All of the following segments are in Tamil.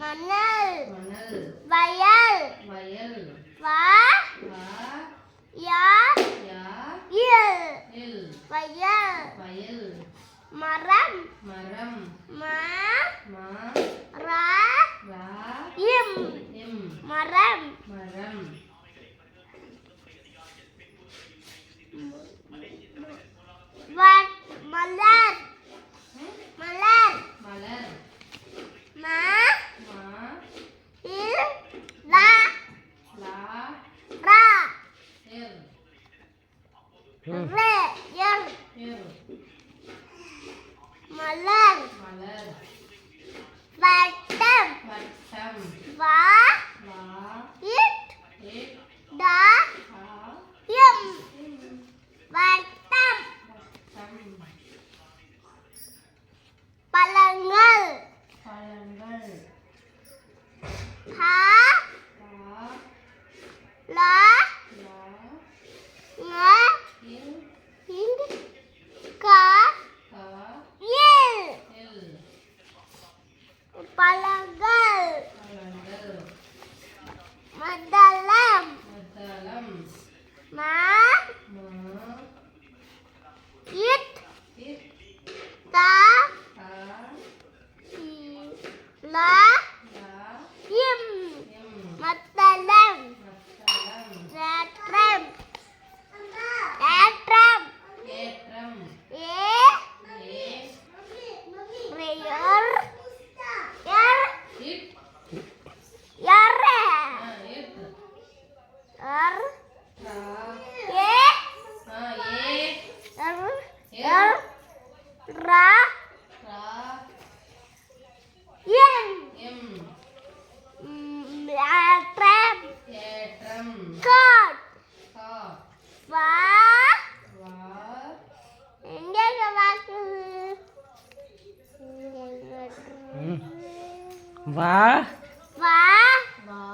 மணல் மணல் வயல் வயல் வா வா யா யா இல் இல் வயல் வயல் மரம் மரம் மா மா ரா ரா இம் இம் மரம் மரம் மலர் மலர் மலர் மா மா இல் லா லா ரா இர் ரே இர் இர் மலர் மலர் வட்டம் வட்டம் வா வா இட் இட் டா ஆ இம் இம் வட்டம் வட்டம் பழங்கள் பழங்கள் ஹா பா லா லா ங இல் இங் கா கா இல் இல் பழங்கள் பழங்கள் மதளம் மத்தளம் மா மா இட் இட் தா தா லா லா இம் இம் மத்தளம் மத்தளம் ஏற்றம் ஏற்றம் ஏற்றம் ஏ ஏ ரியர் யர் இட் யர் இட் யர் ரா ஏ ஏ யர் யர் ரா ரா எம் எம் ஏற்றம் ஏற்றம் காட் கா வா வா எங்க வாக்குது வா வா வா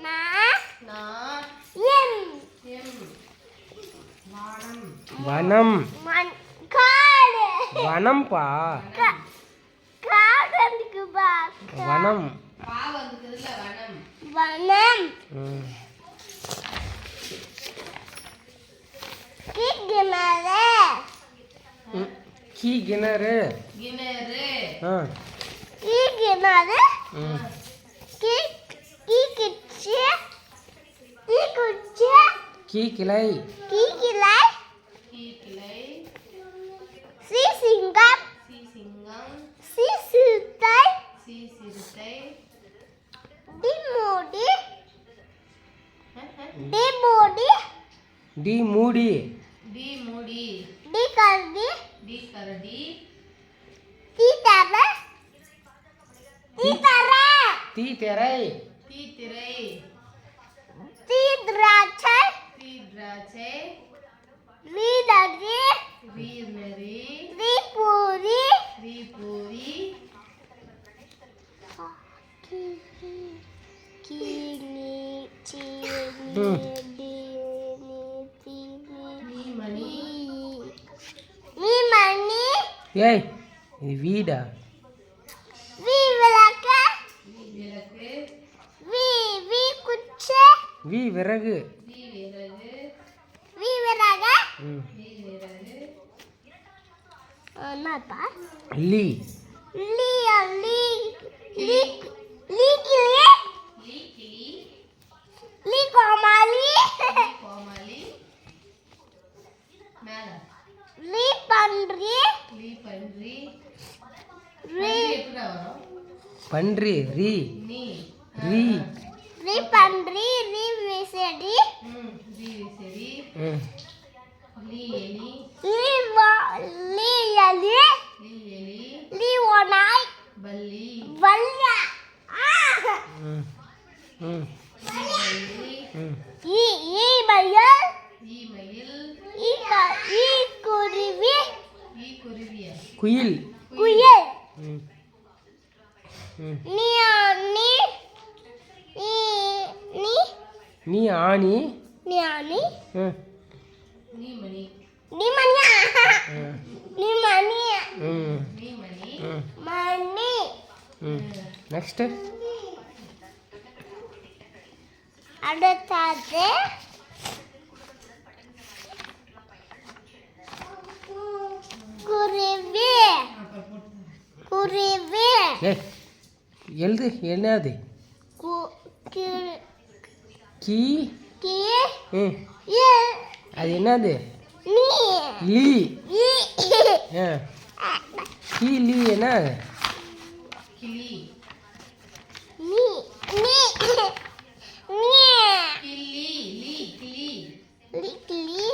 நா நா எம் எம் வானம் வனம் மண் காடு வனம்பா காடு இருக்கு பா வனம் பா வந்துக்குதுல வனம் வனம் ம். கிணறு ம். கீ கிணறு கிணறு ஆ கிணறு ம். கிச்சி குச்சி கீ கிளை கிளை கீக்கிளை சிங்கம் சிங்கம் சிறுத்தை சிறுத்தை டிமோடி டி மூடி டி மூடி கரடி டி கரடி தீத்தர தீ திரை டி திரை திராட்சை டி திராட்சை வீடகி வீர்நரி பூரி டி பூரி நீமணி மீமணி ஏய் இது வீடா விளக்கு விளக்கு குச்சி வி விறகு விறகு விறகு ம். விறகு என்னப்பா லீ லீ லீ லீ லீ கிளி லீ கிளி லீ கோமாளி கோமாளி மேல லீ பன்றி லீ பன்றி ரீ எப்படா வரும் பன்றி ரீ நீ ரீ ரீ பன்றி ரீ விசடி லீ சரி ம். லீ எலி லீ எலி லீ எலி லீ ஓநாய் பல்லி வல்ல ம். ம். பல்லி ம். ஈ மயில் ஈ மயில் ஈ குருவி ஈ குருவிய குயில் குயில் ம். ம். நீ நீ நீ நீ ஆணி நீ ஆனி ம். நீ மணி நீ மணியா ம். நீ மணி ம். நீ மணி ம். மணி ம். நெக்ஸ்ட்டு அடுத்தது குருவி குருவி ஏய் எழுது என்னது கு- கி- கீ கி- ம் இ- அது என்னது நீ லீ இ- ஆ கீ லீ என்ன கிளி நீ நீ நீ கிளி லீ கிளி லிக்லி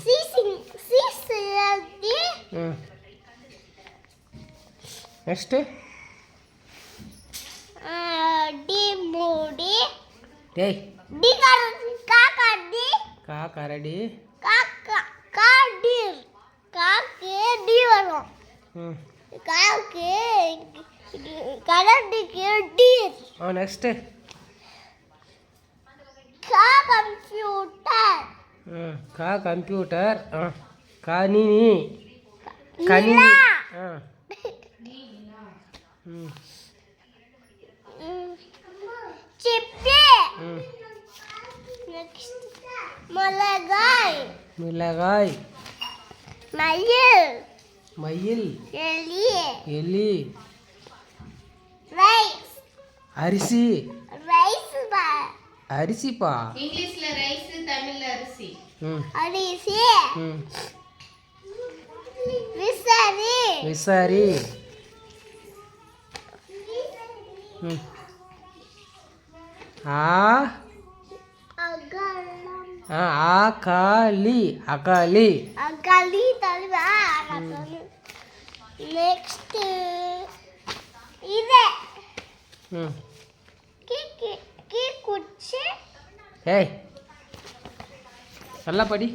சீசிங் சீசியதி ம் நெக்ஸ்ட்டு டி மூடி டேய் டி காக்கடி கா கரடி காக்கா காடிர் காக்கு டி வரும் ம் காக்கு கரடிக்கு டீர் ஆ நெக்ஸ்ட்டு கா கம்ப்யூட்டர் ம் கா கம்ப்யூட்டர் ஆ கணினி கணினி நிலா. ஆ ம் சிப்பி ம் நெக்ஸ்ட் மிளகாய் மிளகாய் மயில் மயில் எலி எலி ரைஸ் அரிசி ரைஸ் அரிசிப்பா இங்கிலீஷ்ல ரைஸ் தமிழ்ல அரிசி ம் அரிசி ம் விசரி விசாரி ம் ஆ அகலம் ஆ ஆகாலி அகாலி அகலி தருவா நெக்ஸ்ட் இது ம் கி குச்சி ஏய் நல்லா படி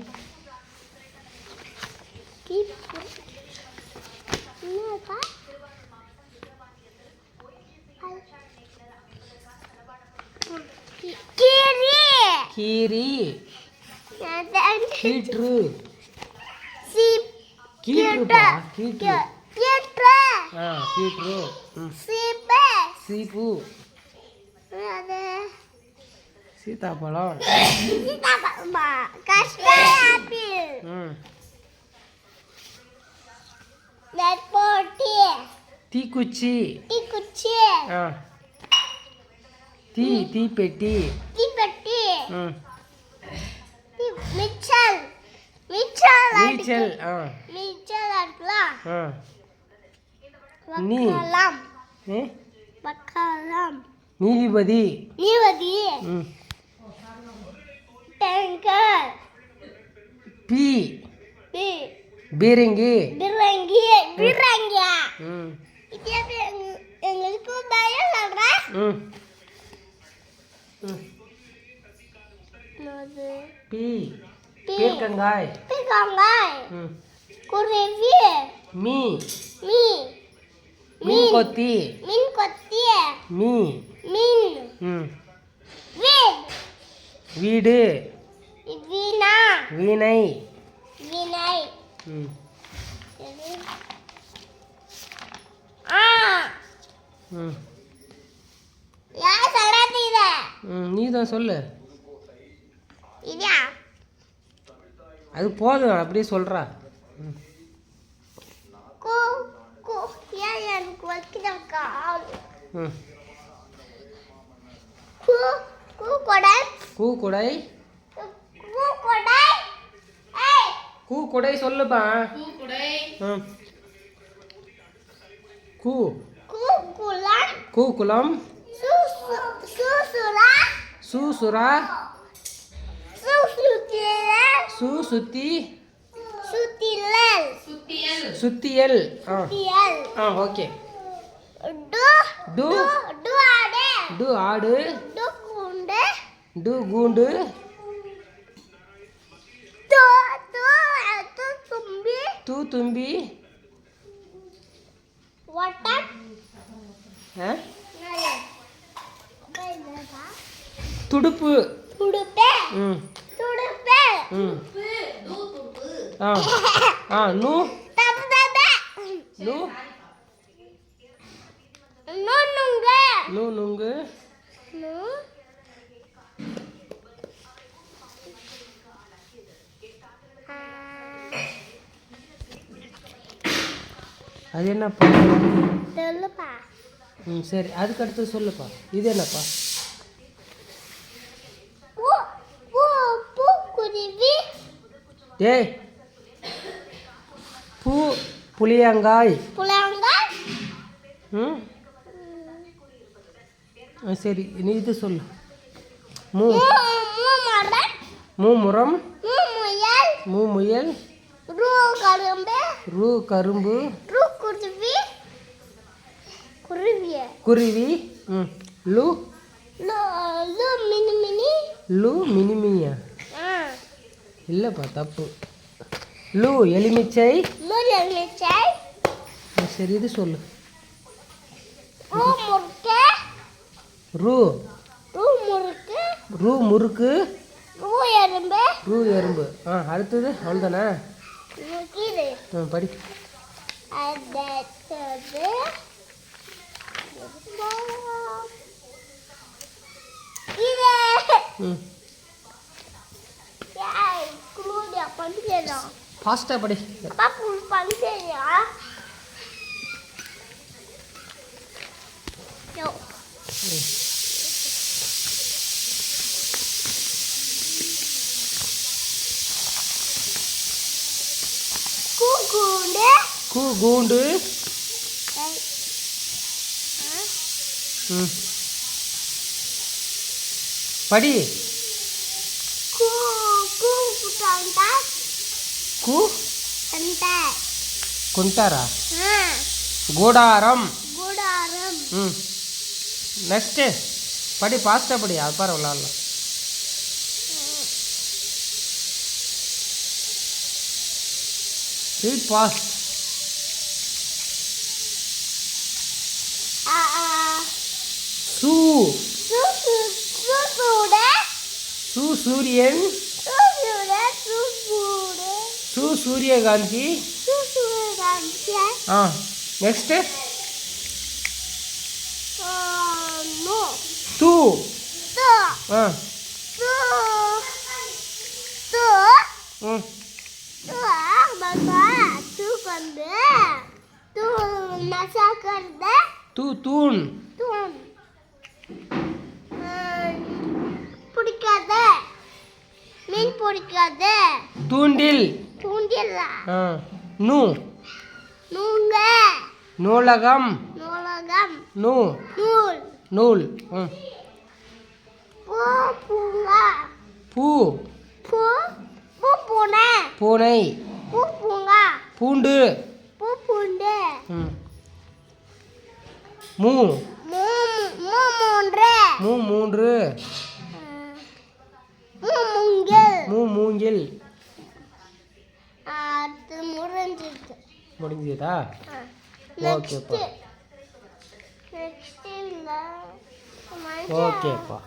கி என்னப்பா கீரி கீரி கீற்று சீப் கீற்றுப்பா கீற்று கீற்று ஆ கீற்று ம் சீப்பு சீப்பு அது சீதாப்பழம் சீதாப்பழமா கஸ்டர்ட் ஆப்பிள் ம் நெற்போட்டி தீக்குச்சி டீ குச்சி ஆ தீப்பெட்டி தீப்பெட்டி ம் மிச்சல் மிச்சல் நீச்சல் ஆ மிச்சல் இருக்கலாம் ஆ நீ. வக்கலாம் ஏ வக்கலாம் நீதிபதி நீவதி ம் டேங்கர் பி பி பீரங்கி பிறங்கி பிறங்கியா ம் இது எங்களுக்கு பயம் சொல்றேன் ம் ம் அது பி பி. பீர்க்கங்காய் பிறங்காய் ம் குருவி மீ மீ மீன் கொத்தி மீன் கொத்தி மீ மீன் ம் வீட் வீடு வீணா வீணை வீணை ம் ஆ ம் யார் சொல்றது இத ம் நீ தான் சொல்லு இதா அது போதும் அப்படியே சொல்கிறா ம் கு கு ஏன் எனக்கு வைக்கிறாக்கா ம் கு கு கொடை கூக்குடை கு கொடை ஏய் கூக்குடை சொல்லுப்பா பூக்குடை ம் கூ கு குலம் கூக்குளம் சுசுலா சூசுரா சுசுத்தில சுத்தி சுத்திலல் சுத்தியல் சுத்தியல் ஆ தியல் ஆ ஓகே டு டு டு ஆடே டு ஆடு டு குண்டு டு கூண்டு து து தும்பி தும்பி வட்டம் ஆ நல்ல பைலதா துடுப்பு துடுப்பே ம் துடுப்பே ம் துடுப்பு ஆ ஆ நூ தப்பு தப்பு நூ நுண்ணுங்க நுங்கு நு அது என்னப்பா? சொல்லுப்பா. சரி, அதுக்கு அடுத்து சொல்லுப்பா. இது என்னப்பா? பூ பூ பூ குருவி. டேய், பூ புளியங்காய். புலங்காய். ம் சரி, நீ இது சொல்லு. மூ மரம். மூமுரம். முயல். முயல். கரும்பு. கரும்பு. குருவி. குருவிய. குருவி. லு மினி மினி. லு மினிமியா? இல்லைப்பா, தப்பு. லு எலுமிச்சை. எலுமிச்சை. சரி, இது சொல்லு. முறுக்கு. ரூ முறுக்கு. முறுக்கு. எறும்பு. எறும்பு. அடுத்தது அவ்வளோதானே? படி. அடுத்தது ஃபாஸ்ட்டாக படி. கூண்டு. படி. குண்டாரா? கூடாரம். நெக்ஸ்ட்டு படி, ஃபாஸ்ட்டாக படி. அது பாரு, விளாட்லாம். Read fast. சூ சூரியன். சூரியகாந்தி. நெக்ஸ்ட்டு தூ. தூண். பிடிக்காத மீன். பிடிக்காத தூண்டில். நூ நூலகம். நூல். பூ பூனை. பூண்டு. மூன்று. மூங்கில். முடிஞ்சதா? ஓகேப்பா. ஓகேப்பா.